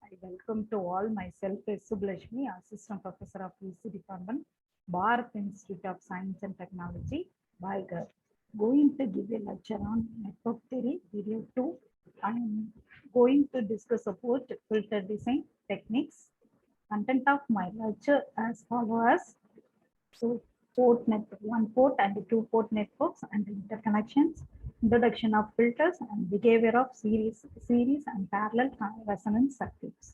I welcome to all myself is Sublashmi, Assistant Professor of VC Department, Bharat Institute of Science and Technology, Baigar. Going to give a lecture on network theory, video 2. I am going to discuss about filter design techniques. Content of my lecture as follows. So port network, one port and two port networks and interconnections, introduction of filters and behavior of series and parallel resonance circuits.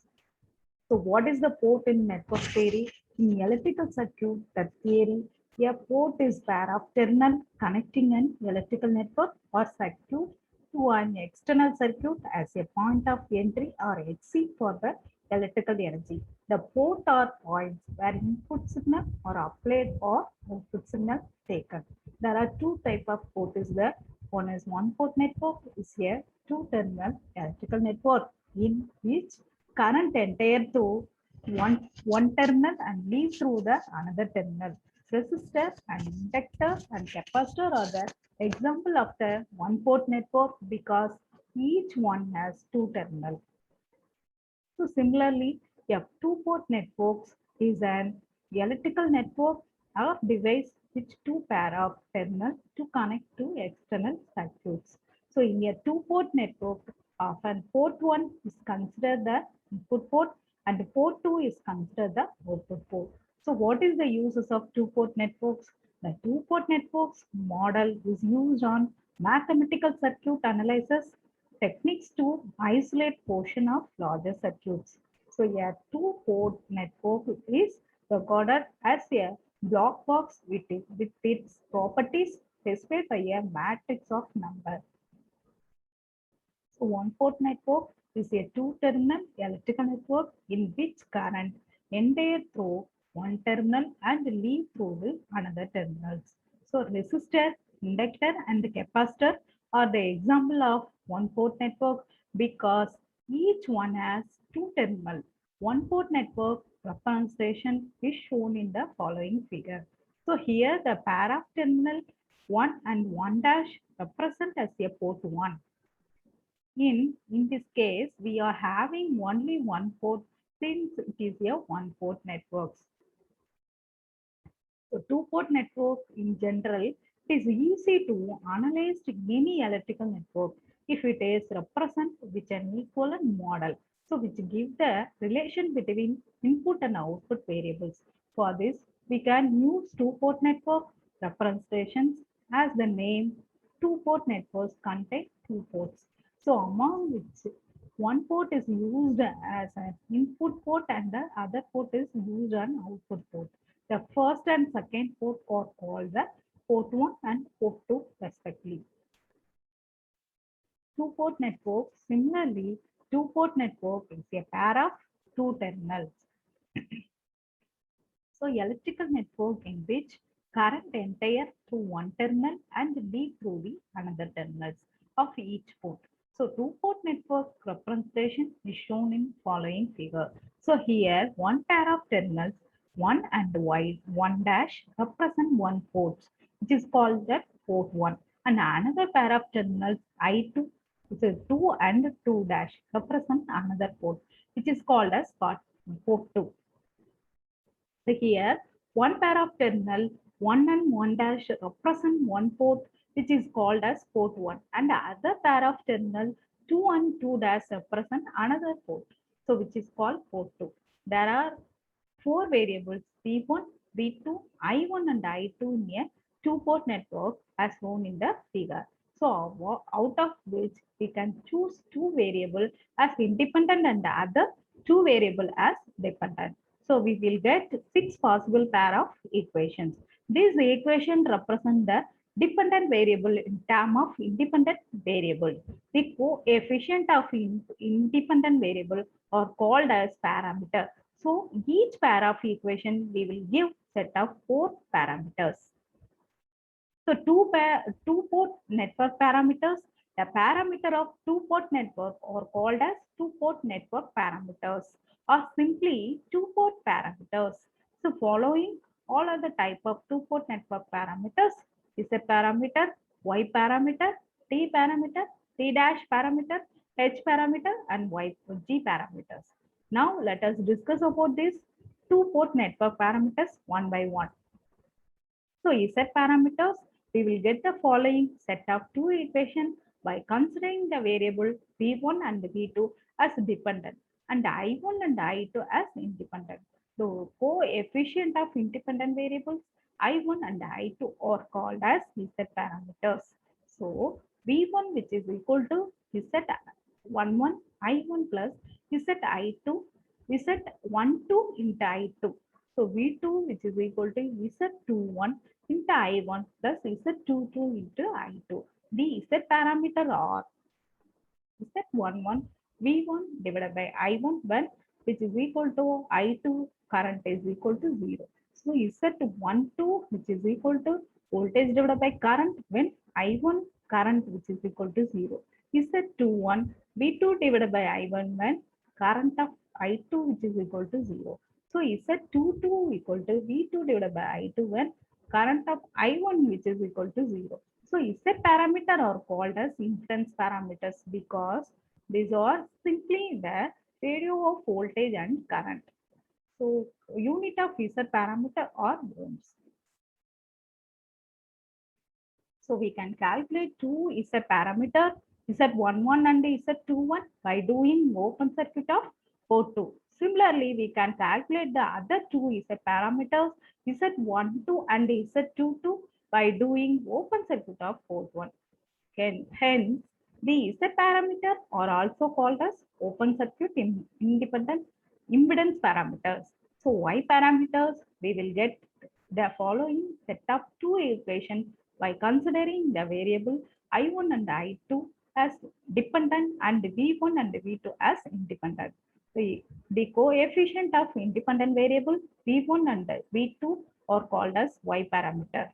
So what is the port in network theory? In electrical circuit, the theory, a port is pair of terminal connecting an electrical network or circuit to an external circuit as a point of entry or exit for the electrical energy. The port are points where input signal or applied or output signal taken. There are two types of port is there. One is one port network is a two terminal electrical network in which current entire through one terminal and leave through the another terminal. Resistor and inductor and capacitor are the example of the one port network because each one has two terminals. So similarly, a two-port network is an electrical network or device which two pair of terminals to connect to external circuits. So in a two-port network, often port 1 is considered the input port and port 2 is considered the output port. So what is the uses of two-port networks? The two-port networks model is used on mathematical circuit analysis techniques to isolate portion of larger circuits. So a two-port network is recorded as a block box with its properties specified by a matrix of number. So one port network is a two-terminal electrical network in which current enter through one terminal and leave through the another terminals. So resistor, inductor, and capacitor are the example of one port network because each one has two terminals. One port network representation is shown in the following figure. So here the pair of terminal 1 and 1 dash represent as a port 1. In this case, we are having only one port since it is a one port network. So two port network in general, it is easy to analyze any electrical network if it is represent with an equivalent model. So which give the relation between input and output variables. For this, we can use two port network representations as the name two port networks contain two ports. So among which one port is used as an input port and the other port is used as an output port. The first and second port are called the port 1 and port 2 respectively. Two-port network, similarly, two-port network is a pair of two terminals. So electrical network in which current enter through one terminal and leave through the another terminals of each port. So two-port network representation is shown in following figure. So here one pair of terminals 1 and Y 1 dash represent one port, which is called that port 1, and another pair of terminals I2, which is 2 and 2 dash represent another port, which is called as port 2. So here, one pair of terminal 1 and 1 dash represent one port, which is called as port 1, and the other pair of terminal 2 and 2 dash represent another port, so which is called port 2. There are four variables V1, V2, I1 and I2 in a two-port network as shown in the figure. So out of which we can choose two variables as independent and the other two variables as dependent. So we will get 6 possible pair of equations. This equation represent the dependent variable in term of independent variable. The coefficient of independent variable are called as parameter. So each pair of equation we will give set of 4 parameters. So two-port network parameters. The parameter of two-port network are called as two-port network parameters or simply two-port parameters. So following all other type of two-port network parameters is a parameter, Y parameter, T parameter, T dash parameter, H parameter, and G parameters. Now let us discuss about these two-port network parameters one by one. So Z parameters, we will get the following set of two equations by considering the variable V1 and V2 as dependent and I1 and I2 as independent. The coefficient of independent variables I1 and I2 are called as Z parameters. So V1 which is equal to Z11 I1 plus ZI2 Z12 into I2. So V2 which is equal to Z21 into I1 plus Z22 into I2. The Z parameter are Z11 V1 divided by I1 when which is equal to I2 current is equal to 0. So Z12 which is equal to voltage divided by current when I1 current which is equal to 0. Z21 V2 divided by I1 when current of I2 which is equal to 0. So Z22 equal to V2 divided by I2 when current of I1 which is equal to 0. So Z parameter are called as impedance parameters because these are simply the ratio of voltage and current. So unit of Z parameter are ohms. So we can calculate two Z parameter Z11 and Z21 by doing open circuit of port 2. Similarly, we can calculate the other two Z parameters Z12 and Z22 by doing open circuit of port 1. Hence, the Z parameter are also called as open circuit independent impedance parameters. So Y parameters, we will get the following set of two equations by considering the variable I1 and I2 as dependent and V1 and V2 as independent. The coefficient of independent variable V1 and V2 are called as Y parameter.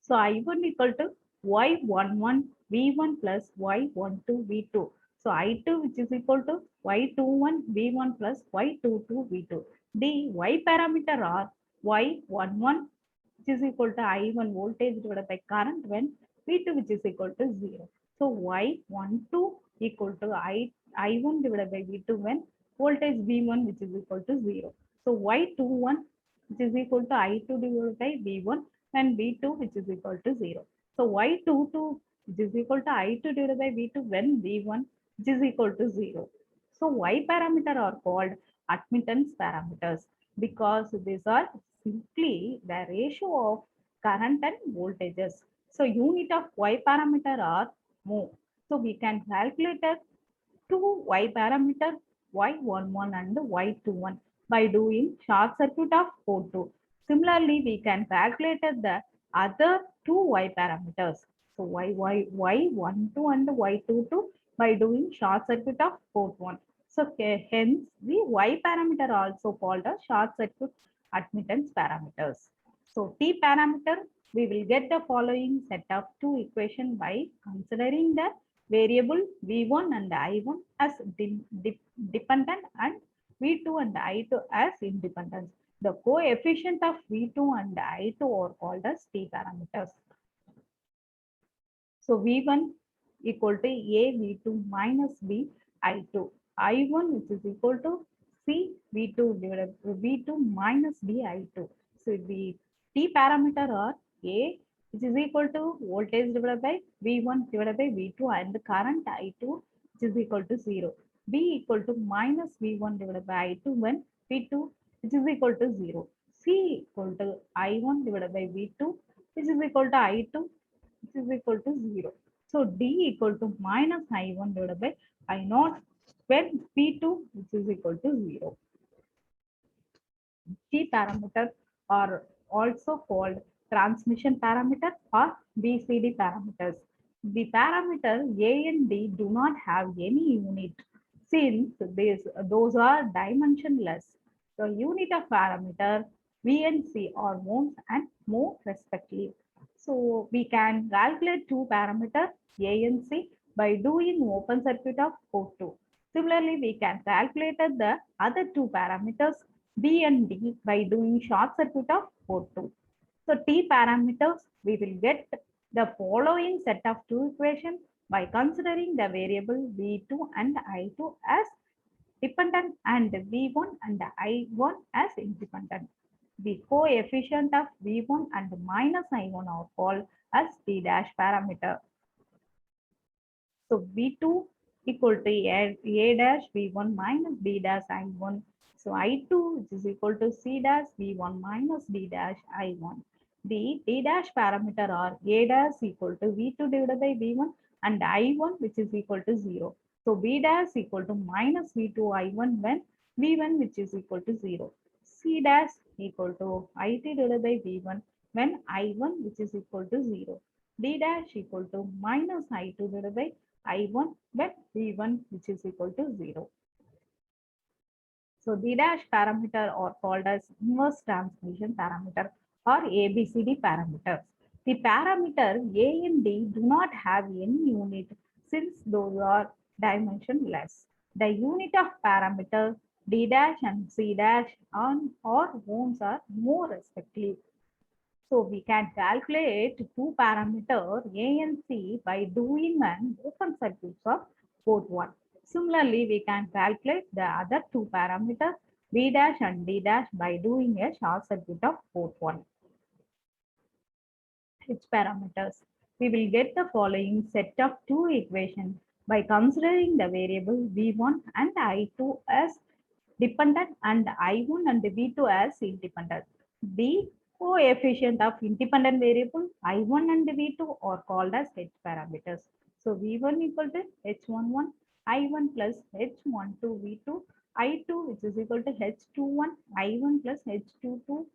So I1 equal to Y11 V1 plus Y12 V2. So I2 which is equal to Y21 V1 plus Y22 V2. The Y parameter are Y11 which is equal to I1 voltage divided by current when V2 which is equal to 0. So Y12 equal to I1 divided by V2 when voltage V1 which is equal to 0. So Y21 which is equal to I2 divided by V1 and V2 which is equal to 0. So Y22 which is equal to I2 divided by V2 when V1 which is equal to 0. So Y parameter are called admittance parameters because these are simply the ratio of current and voltages. So unit of Y parameter are mho. So we can calculate a two Y parameter Y11 and Y21 by doing short circuit of port 2. Similarly, we can calculate the other two Y parameters. So Y12 and Y22 by doing short circuit of port 1. So hence the Y parameter also called a short circuit admittance parameters. So T parameter, we will get the following set of two equations by considering the variable V1 and I1 as dependent and V2 and I2 as independent. The coefficient of V2 and I2 are called as T parameters. So V1 equal to A V2 minus B I2. I1 which is equal to C V2 divided by V2 minus B I2. So the T parameter are A which is equal to voltage divided by V1 divided by V2 and the current I2 which is equal to 0. B equal to minus V1 divided by I2 when V2 which is equal to 0. C equal to I1 divided by V2 which is equal to I2 which is equal to 0. So D equal to minus I1 divided by I0 when P2 which is equal to 0. G parameter are also called transmission parameter or BCD parameters. The parameter A and D do not have any unit since those are dimensionless. The unit of parameter V and C are ohms and mho respectively. So we can calculate two parameters A and C by doing open circuit of port 2. Similarly, we can calculate the other two parameters B and D by doing short circuit of port 2. So T parameters, we will get the following set of two equations by considering the variable V2 and I2 as dependent and V1 and I1 as independent. The coefficient of V1 and minus I1 are called as D dash parameter. So V2 equal to A dash V1 minus D dash I1. So I2 is equal to C dash V1 minus D dash I1. The D dash parameter are A dash equal to V2 divided by V1 and I1 which is equal to 0. So B dash equal to minus V2 I1 when V1 which is equal to 0. C dash equal to IT divided by V1 when I1 which is equal to 0. D dash equal to minus I2 divided by I1 when V1 which is equal to 0. So D dash parameter are called as inverse transmission parameter or ABCD parameters. The parameter A and D do not have any unit since those are dimensionless. The unit of parameter D dash and C dash on or ohms are more respectively. So we can calculate two parameters A and C by doing an open circuit of port 1. Similarly, we can calculate the other two parameters B dash and D dash by doing a short circuit of port 1. H parameters. We will get the following set of two equations by considering the variable V1 and I2 as dependent and I1 and V2 as independent. The coefficient of independent variable I1 and V2 are called as H parameters. So V1 equal to H11, I1 plus H12 V2, I2 which is equal to H21, I1 plus H22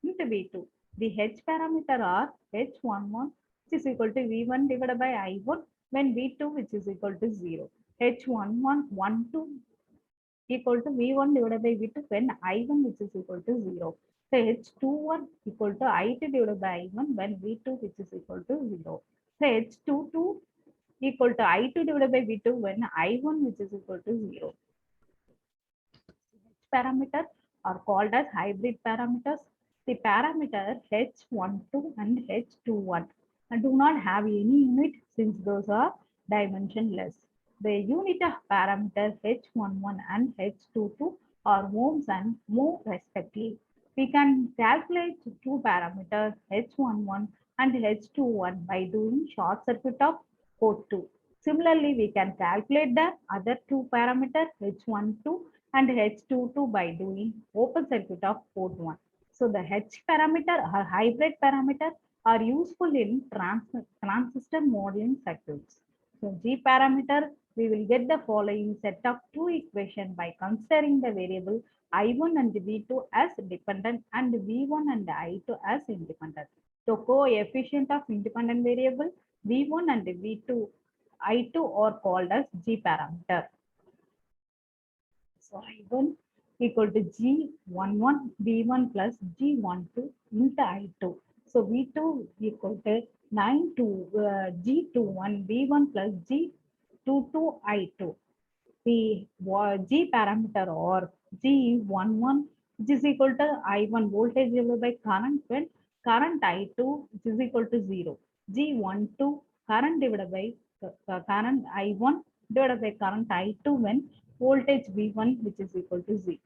into V2. The H parameter are H11 which is equal to V1 divided by I1 when V2 which is equal to 0. H1112 equal to V1 divided by V2 when I1 which is equal to 0. So H21 equal to I2 divided by I1 when V2 which is equal to 0. So H22 equal to I2 divided by V2 when I1 which is equal to 0. H parameter are called as hybrid parameters. The parameter H12 and H21 do not have any unit since those are dimensionless. The unit of parameter H11 and H22 are ohms and mho respectively. We can calculate two parameters H11 and H21 by doing short circuit of port 2. Similarly, we can calculate the other two parameters H12 and H22 by doing open circuit of port 1. So the H parameter or hybrid parameter are useful in transistor modeling circuits. So G parameter, we will get the following set of two equations by considering the variable I1 and V2 as dependent and V1 and I2 as independent. So coefficient of independent variable V1 and V2 I2 are called as G parameter. So I1 equal to G11 V1 plus G12 into I2. So V2 equal to 9 to G21 V1 plus G22 I2. The G parameter or G11 which is equal to I1 voltage divided by current when current I2 which is equal to 0. G12 current divided by current I1 divided by current I2 when voltage V1 which is equal to 0.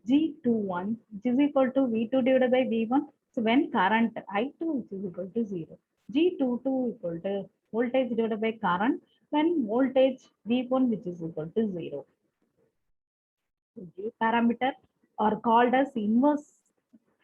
G21 which is equal to V2 divided by V1. So when current I2 which is equal to 0. G22 equal to voltage divided by current when voltage V1 which is equal to 0. G parameter are called as inverse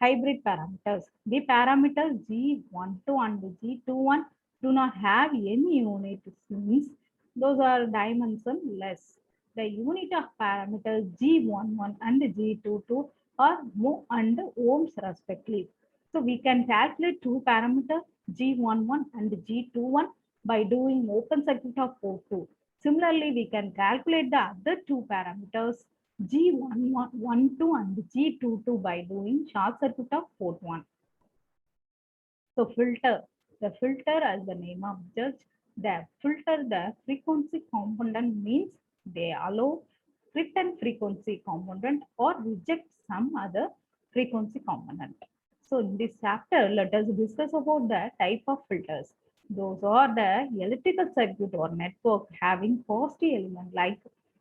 hybrid parameters. The parameters G12 and G21 do not have any unit since those are dimensionless. The unit of parameters G11 and G22 are mho and ohms respectively. So we can calculate two parameters G11 and G21 by doing open circuit of port 2. Similarly, we can calculate the other two parameters G12 and G22 by doing short circuit of port 1. So filter, the filter as the name of judge, the filter the frequency component means they allow written frequency component or reject some other frequency component. So in this chapter, let us discuss about the type of filters. Those are the electrical circuit or network having positive element like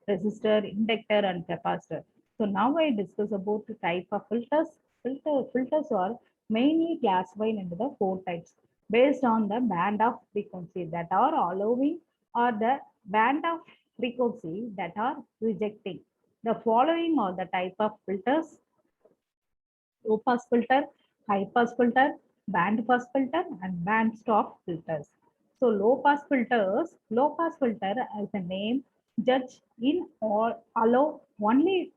resistor, inductor, and capacitor. So now I discuss about the type of filters. Filters are mainly classified into the four types based on the band of frequency that are allowing or the band of frequency that are rejecting. The following are the type of filters: low pass filter, high pass filter, band pass filter, and band stop filters. So low pass filter as the name judge in or allow only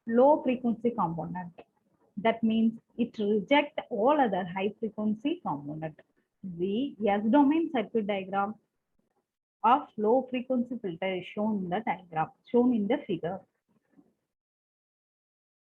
low frequency component. That means it reject all other high frequency component. The S domain circuit diagram of low frequency filter is shown in the diagram, shown in the figure.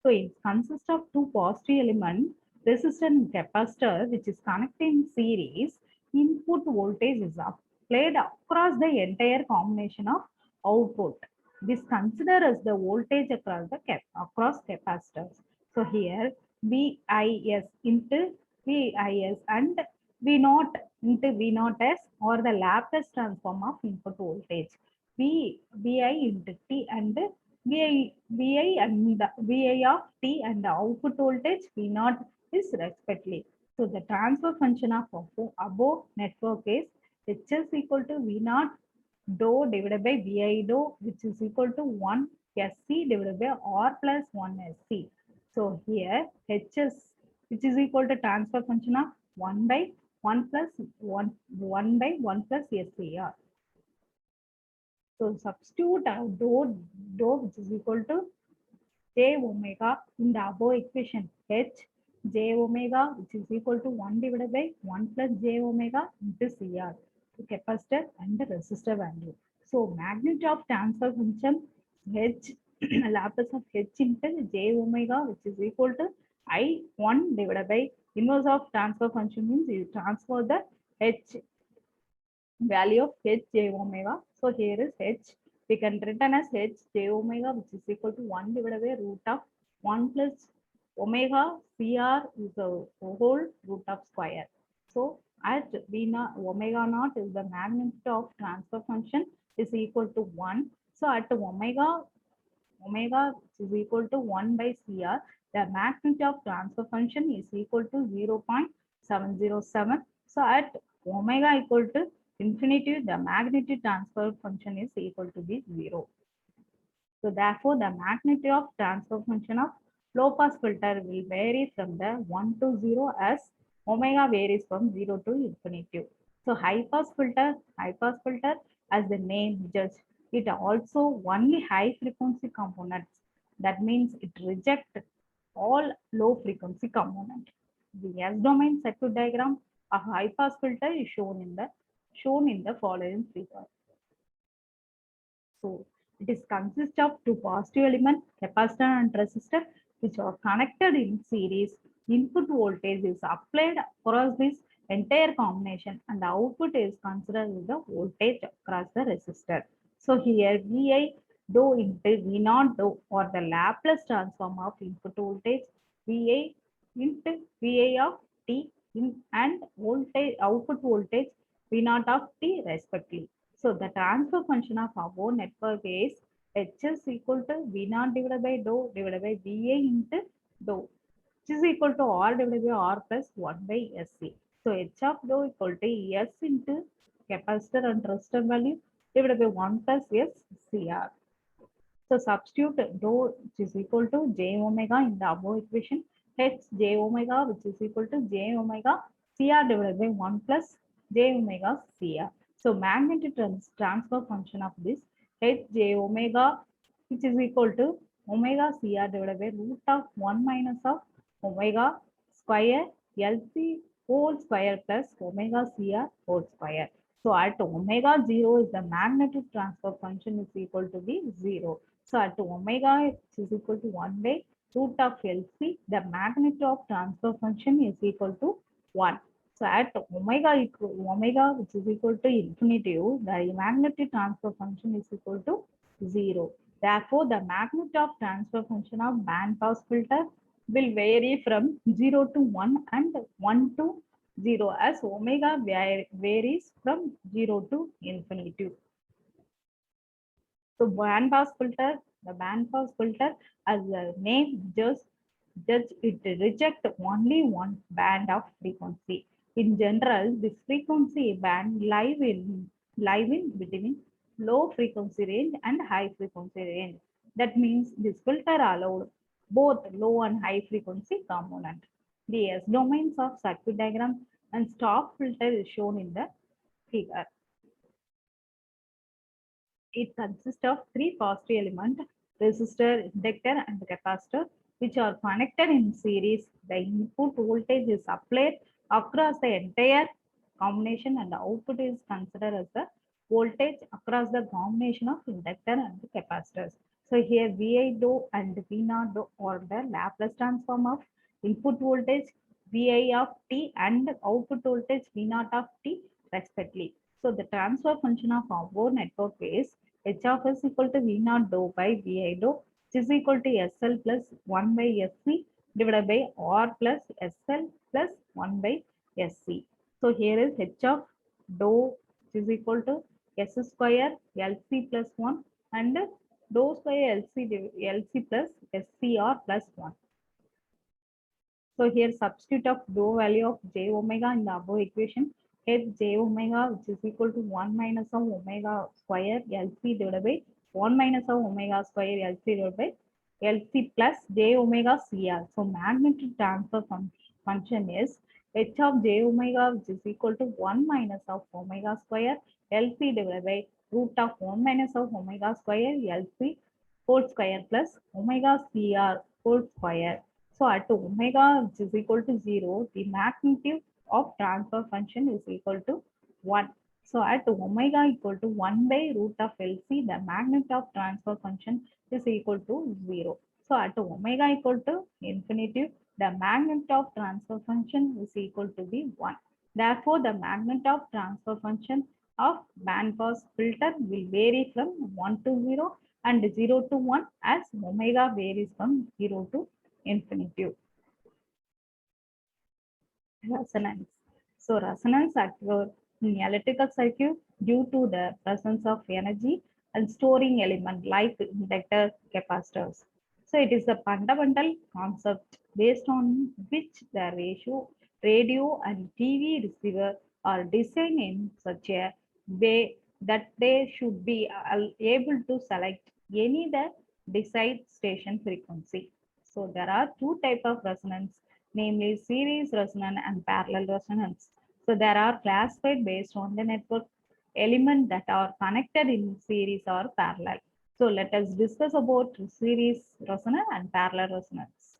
So it consists of two positive elements, resistor and capacitor, which is connected in series. Input voltage is applied across the entire combination of output. This considered as the voltage across the across capacitors. So here VIS into VIS and V naught into V naught S or the Laplace transform of input voltage. VI into T and VI and the VI of T and the output voltage V naught is respectively. So the transfer function of above network is Hs equal to V naught dou divided by Vi dou, which is equal to 1 Sc divided by R plus 1 Sc. So here Hs, which is equal to transfer function of 1 by 1 plus 1 by 1 plus SCR. So substitute dou which is equal to j omega in the above equation. H j omega which is equal to 1 divided by 1 plus j omega into CR, the capacitor and the resistor value. So magnitude of transfer function H Laplace of H into j omega, which is equal to I1 divided by inverse of transfer function means you transfer the H value of H j omega. So here is H. We can written as H j omega, which is equal to 1 divided by root of 1 plus omega CR is the whole root of square. So at V naught omega naught is the magnitude of transfer function is equal to 1. So at omega which is equal to 1 by CR, the magnitude of transfer function is equal to 0.707. So at omega equal to infinity, the magnitude transfer function is equal to be 0. So therefore, the magnitude of transfer function of low pass filter will vary from the 1 to 0 as omega varies from 0 to infinity. So high pass filter as the name suggests, it also only high frequency components. That means it rejects all low frequency component. The S domain circuit diagram of high pass filter is shown in the following figure. So it is consists of two positive elements, capacitor and resistor, which are connected in series. Input voltage is applied across this entire combination and the output is considered as the voltage across the resistor. So here Vi dou into V naught dou or the Laplace transform of input voltage Vi into Vi of T and voltage output voltage V naught of T respectively. So the transfer function of our network is Hs equal to V naught divided by dou divided by Va into dou, which is equal to R divided by R plus 1 by Sc. So H of dou equal to S into capacitor and resistor value divided by 1 plus S Cr. So substitute dou which is equal to j omega in the above equation. H j omega which is equal to j omega Cr divided by 1 plus j omega Cr. So magnitude transfer function of this H j omega which is equal to omega Cr divided by root of 1 minus of omega square Lc whole square plus omega Cr whole square. So at omega 0 is the magnitude transfer function is equal to be 0. So at omega is equal to 1 by root of Lc, the magnitude of transfer function is equal to 1. So at omega which is equal to infinity, the magnitude transfer function is equal to 0. Therefore, the magnitude of transfer function of band pass filter will vary from 0 to 1 and 1 to 0 as omega varies from 0 to infinity. So the band pass filter, as the name judge it reject only one band of frequency. In general, this frequency band live in between low frequency range and high frequency range. That means this filter allowed both low and high frequency component. The S domains of circuit diagram and stop filter is shown in the figure. It consists of three positive elements, resistor, inductor, and capacitor, which are connected in series. The input voltage is applied across the entire combination, and the output is considered as the voltage across the combination of inductor and capacitors. So here VI dou and V naught dou are the Laplace transform of input voltage VI of t and output voltage V naught of t respectively. So the transfer function of our network is H of s equal to V naught dou by Vi dou, which is equal to SL plus 1 by SC divided by R plus SL plus 1 by SC. So here is H of dou, which is equal to S square LC plus 1 and dou square LC plus SCR plus 1. So here substitute of dou value of j omega in the above equation. Here j omega, which is equal to 1 minus of omega square LC divided by 1 minus of omega square LC divided by LC plus j omega CR. So magnetic transfer function is h of j omega, which is equal to 1 minus of omega square LC divided by root of 1 minus of omega square LC whole square plus omega CR whole square. So at omega, which is equal to 0, the magnitude of transfer function is equal to 1. So at omega equal to 1 by root of LC, the magnitude of transfer function is equal to 0. So at omega equal to infinity, the magnitude of transfer function is equal to be 1. Therefore, the magnitude of transfer function of bandpass filter will vary from 1 to 0 and 0 to 1 as omega varies from 0 to infinity. Resonance. So resonance occurs in electrical circuit due to the presence of energy and storing element like inductor capacitors. So it is a fundamental concept based on which the radio and TV receiver are designed in such a way that they should be able to select any the desired station frequency. So there are two types of resonance, namely series resonance and parallel resonance. So there are classified based on the network element that are connected in series or parallel. So let us discuss about series resonance and parallel resonance.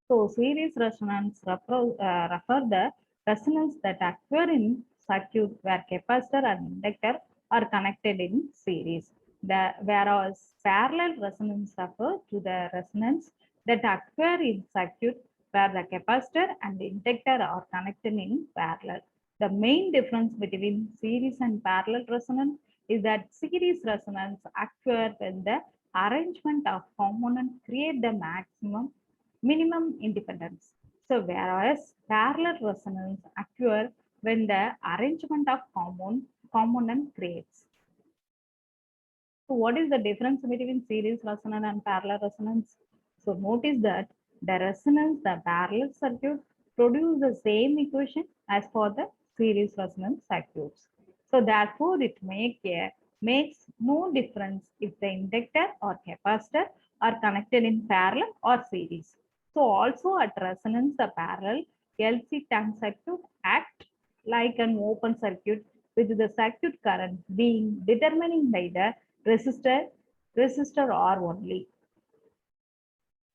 So series resonance refer the resonance that occur in circuit where capacitor and inductor are connected in series. Whereas parallel resonance refer to the resonance that occur in circuit where the capacitor and inductor are connected in parallel. The main difference between series and parallel resonance is that series resonance occurs when the arrangement of components create the minimum independence. So whereas parallel resonance occurs when the arrangement of component creates. So what is the difference between series resonance and parallel resonance? So notice that the resonance, the parallel circuit produce the same equation as for the series resonance circuits. So therefore it makes no difference if the inductor or capacitor are connected in parallel or series. So also at resonance, the parallel LC tank circuit act like an open circuit with the circuit current being determined by the resistor R only.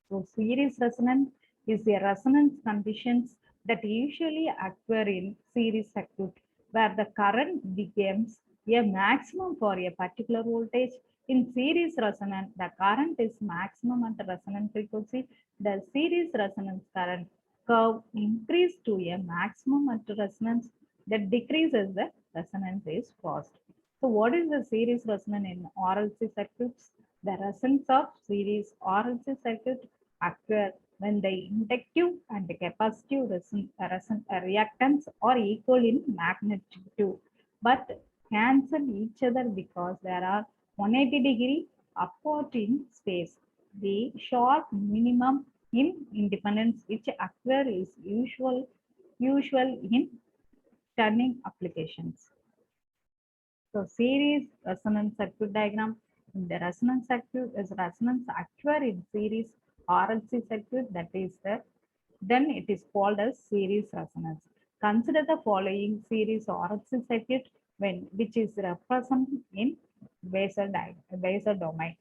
So series resonance is a resonance conditions that usually occur in series circuit where the current becomes a maximum for a particular voltage. In series resonance, the current is maximum at resonance frequency. The series resonance current curve increase to a maximum at resonance that decreases the resonance is fast. So what is the series resonance in RLC circuits? The resonance of series RLC circuit occur when the inductive and the capacitive reactance are equal in magnitude but cancel each other because there are 180-degree apart in space. The sharp minimum in independence which occur is usual in turning applications. So series resonance circuit diagram. In the resonance circuit is resonance occur in series RLC circuit, that is then it is called as series resonance. Consider the following series RLC circuit which is represented in Basel domain.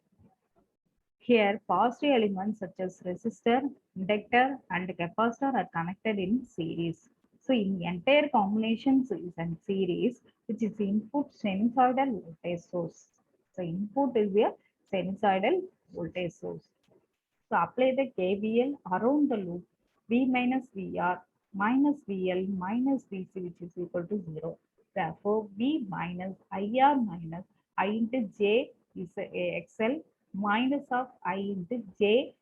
Here, positive elements such as resistor, inductor, and capacitor are connected in series. So, in the entire combination is in series, which is input sinusoidal voltage source. So, input is a sinusoidal voltage source. So, apply the KVL around the loop V minus VR minus VL minus VC, which is equal to 0. Therefore, V minus IR minus I into J is a XL minus of I into J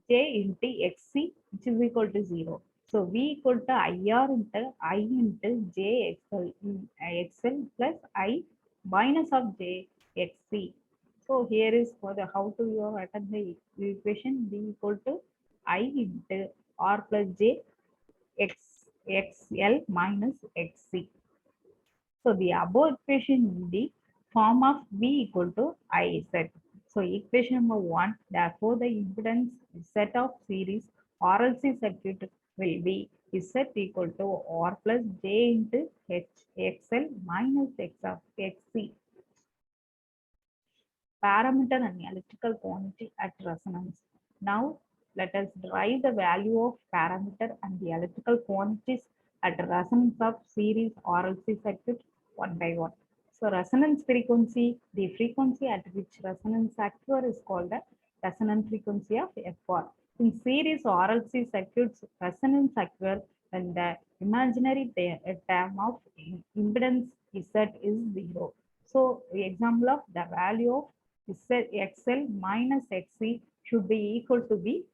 into XC, which is equal to 0. So V equal to IR into I into J XL plus I minus of J XC. So here is for the how to you attend the equation. V equal to I into R plus J XL minus XC. So the above equation in the form of V equal to IZ. So equation number 1, therefore the impedance set of series RLC circuit will be Z equal to R plus J into XL minus X of XC. Parameter and electrical quantity at resonance. Now let us derive the value of parameter and the electrical quantities at resonance of series RLC circuit one by one. So resonance frequency, the frequency at which resonance occurs is called the resonance frequency of FR. In series RLC circuits, resonance occurs when the imaginary term of impedance Z is 0. So example of the value of XL minus XC should be equal to be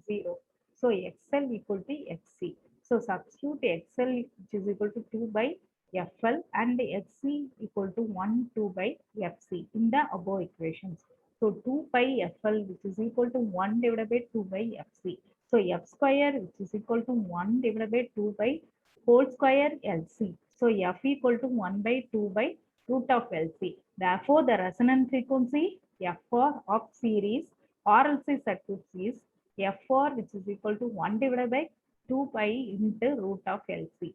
0. So XL equal to XC. So substitute XL which is equal to 2 by FL and XC equal to 1 2 by FC in the above equations. So 2 pi FL which is equal to 1 divided by 2 by FC. So F square which is equal to 1 divided by 2 by whole square LC. So F equal to 1 by 2 by root of LC. Therefore, the resonance frequency FR of series RLC circuits is FR which is equal to 1 divided by 2 pi into root of LC.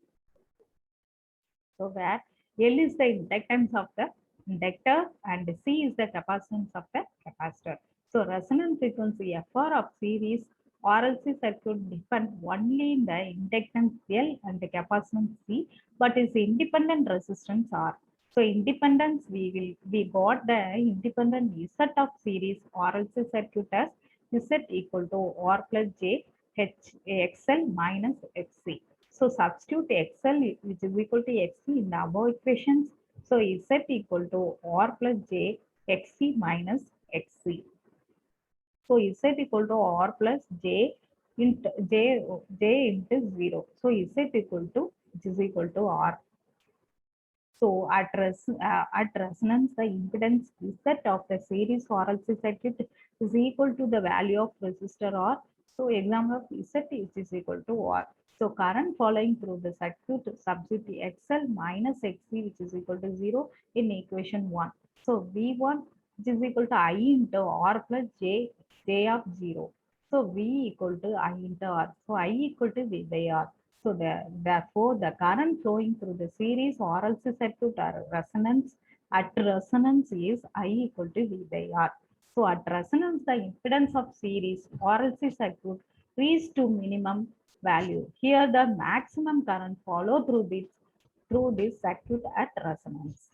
So where L is the inductance of the inductor and C is the capacitance of the capacitor. So resonance frequency FR of series RLC circuit depend only in the inductance L and the capacitance C, but is independent resistance R. So independence we got the independent Z of series RLC circuit as Z equal to R plus J XL minus XC. So substitute XL which is equal to XC in the above equations. So Z equal to R plus J XC minus XC. So Z equal to R plus J into J into 0. So Z equal to which is equal to R. So at resonance, the impedance Z of the series RLC circuit is equal to the value of resistor R. So example of Z is equal to R. So current following through the circuit substitute XL minus XC which is equal to 0 in equation 1. So V1 which is equal to I into R plus J of 0. So V equal to I into R. So I equal to V by R. So therefore, the current flowing through the series RLC circuit at resonance is I equal to V by R. So at resonance, the impedance of series RLC circuit reaches to minimum value. Here, the maximum current follow through this circuit at resonance.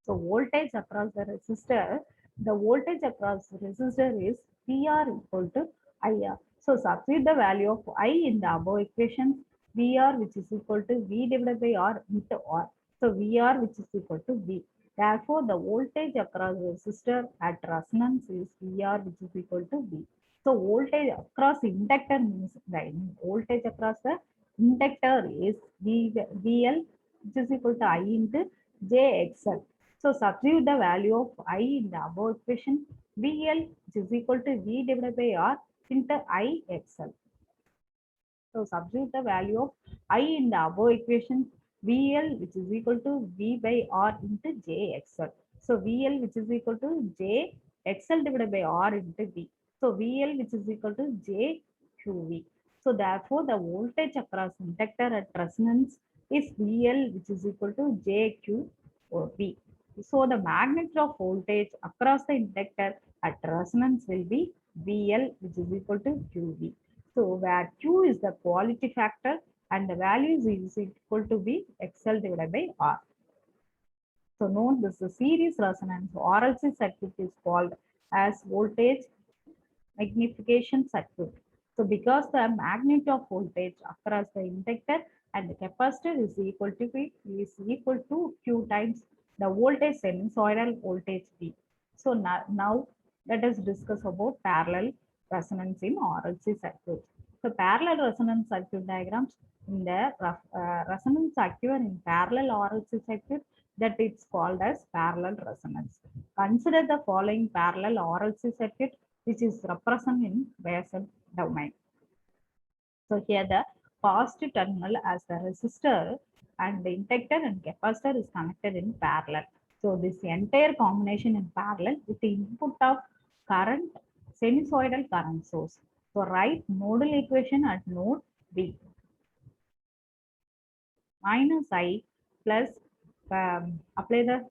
So voltage across the resistor, the voltage across the resistor is VR equal to IR. So substitute the value of I in the above equation, VR which is equal to V divided by R into R. So VR which is equal to V. Therefore, the voltage across the resistor at resonance is VR which is equal to V. So voltage across inductor means the voltage across the inductor is VL which is equal to I into JXL. So substitute the value of I in the above equation. VL which is equal to V divided by R into IXL. So substitute the value of I in the above equation. VL which is equal to V by R into JXL. So VL which is equal to JXL divided by R into V. So VL which is equal to JQV. So therefore the voltage across inductor at resonance is VL which is equal to JQV. So the magnitude of voltage across the inductor at resonance will be VL which is equal to QV. So where Q is the quality factor and the value is equal to be XL divided by R. So note this is series resonance RLC circuit is called as voltage magnification circuit. So because the magnitude of voltage across the inductor and the capacitor is equal to Q times the voltage sinusoidal voltage V. So now let us discuss about parallel resonance in RLC circuit. So parallel resonance circuit diagrams in the resonance occur in parallel RLC circuit that it's called as parallel resonance. Consider the following parallel RLC circuit which is represented in Bayesian domain. So here the positive terminal as the resistor and the inductor and capacitor is connected in parallel. So this entire combination in parallel with the input of current sinusoidal current source. So write nodal equation at node B. Minus I plus apply the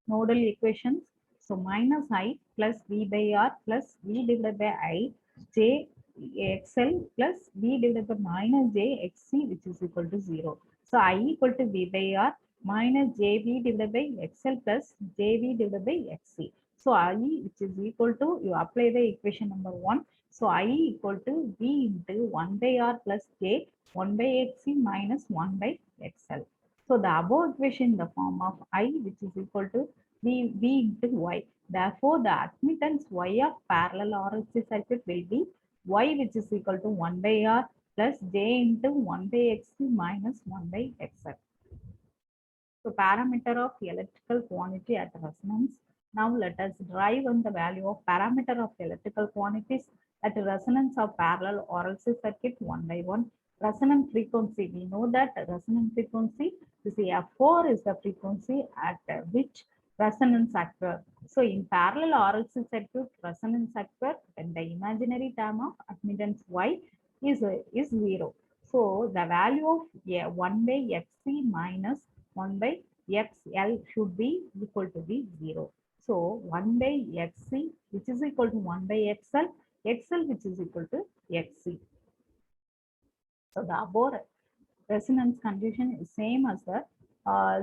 nodal equations. So minus I plus V by R plus V divided by I J XL plus V divided by minus J XC which is equal to 0. So I equal to V by R minus JV divided by XL plus JV divided by XC. So I which is equal to, you apply the equation number 1. So I equal to V into 1 by R plus J 1 by XC minus 1 by XL. So the above equation in the form of I which is equal to V into Y. Therefore, the admittance Y of parallel RLC circuit will be Y which is equal to 1 by R plus J into 1 by XC minus 1 by XL. So parameter of electrical quantity at resonance. Now let us derive on the value of parameter of electrical quantities at resonance of parallel RLC circuit one by one. Resonance frequency. We know that resonance frequency is F4 is the frequency at which resonance occurs. So in parallel RLC circuit, resonance occurs when the imaginary term of admittance Y is 0. So the value of 1 by XC minus 1 by XL should be equal to be 0. So 1 by XC which is equal to 1 by XL, XL which is equal to XC. So the above resonance condition is same as the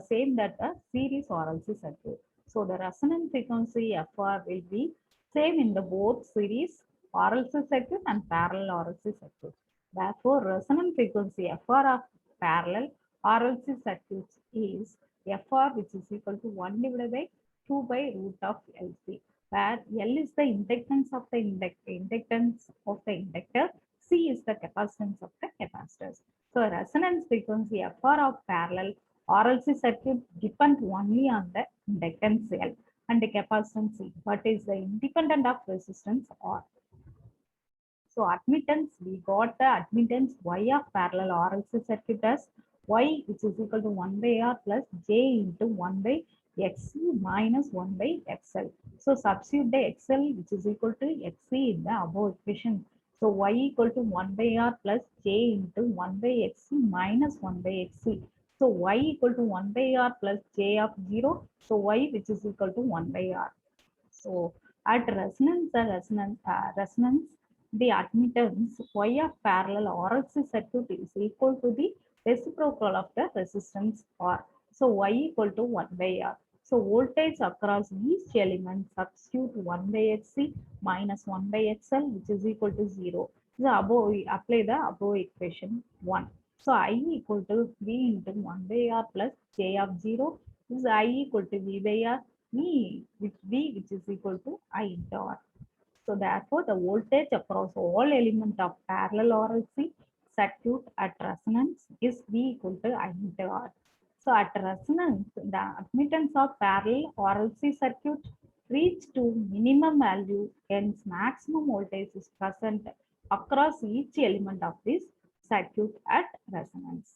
same that the series RLC circuit. So the resonance frequency FR will be same in the both series RLC circuit and parallel RLC circuit. Therefore, resonance frequency FR of parallel RLC circuits is FR which is equal to 1 divided by 2 by root of LC, where L is the inductance of the inductor, C is the capacitance of the capacitors. So resonance frequency FR of parallel RLC circuit depends only on the inductance L and the capacitance C, but is the independent of resistance R. So admittance, we got the admittance Y of parallel RLC circuit as Y which is equal to 1 by R plus J into 1 by XC minus 1 by XL. So substitute the XL which is equal to XC in the above equation. So Y equal to 1 by R plus J into 1 by XC minus 1 by XC. So Y equal to 1 by R plus J of 0. So Y which is equal to 1 by R. So at resonance, the admittance Y of parallel RLC circuit is equal to the reciprocal of the resistance R. So Y equal to 1 by R. So voltage across each element substitute 1 by XC minus 1 by XL which is equal to 0. So above we apply the above equation 1. So I equal to V into 1 by R plus J of 0 is I equal to V by R V which is equal to I into R. So therefore, the voltage across all elements of parallel RLC circuit at resonance is V equal to I into R. So at resonance, the admittance of parallel RLC circuit reach to minimum value, hence maximum voltage is present across each element of this circuit at resonance.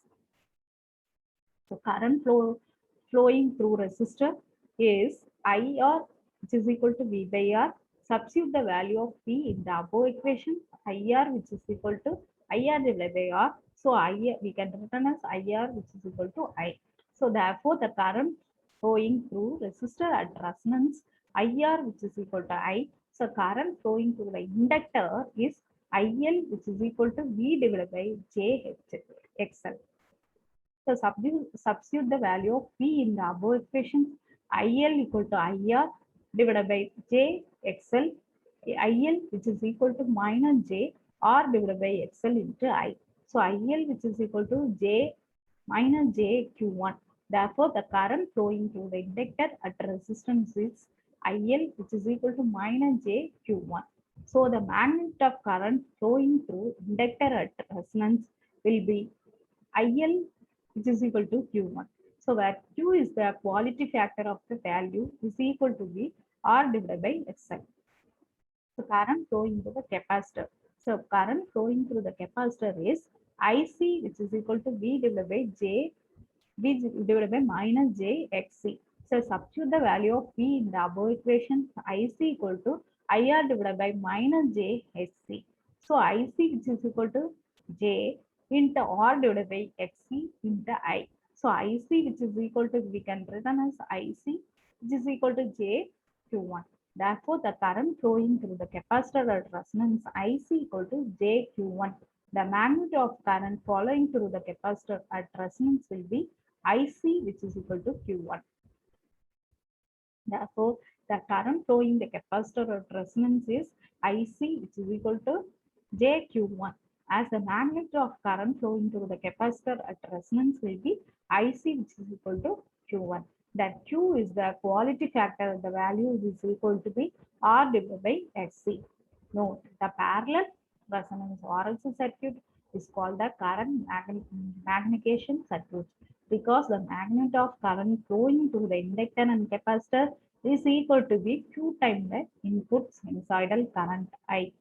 So current flowing through resistor is IR, which is equal to V by R. Substitute the value of P in the above equation, IR, which is equal to IR divided by R. So IR, we can written as IR, which is equal to I. So therefore, the current flowing through resistor at resonance, IR, which is equal to I. So current flowing through the inductor is IL, which is equal to V divided by JXL. So substitute the value of P in the above equation. IL equal to IR divided by JXL. IL, which is equal to minus J R divided by XL into I. So IL, which is equal to J minus J Q1. Therefore, the current flowing through the inductor at resistance is IL, which is equal to minus J Q1. So the magnitude of current flowing through inductor at resonance will be IL, which is equal to Q1. So where Q is the quality factor of the value is equal to V R divided by XL. So current flowing through the capacitor. So current flowing through the capacitor is IC, which is equal to V divided by J, V divided by minus J XC. So substitute the value of P in the above equation. IC equal to IR divided by minus J HC. So IC, which is equal to J into R divided by XC into I. So IC, which is equal to, we can written as IC, which is equal to J Q1. Therefore, the current flowing through the capacitor at resonance IC equal to JQ1. The magnitude of current flowing through the capacitor at resonance will be IC, which is equal to Q1. Therefore, the current flowing the capacitor at resonance is IC, which is equal to JQ1. As the magnitude of current flowing through the capacitor at resonance will be IC, which is equal to Q1. That Q is the quality factor, the value is equal to be R divided by SC. Note, the parallel resonance RLC circuit is called the current magnification circuit because the magnitude of current flowing through the inductor and capacitor is equal to be Q times the input sinusoidal current I.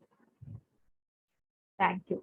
Thank you.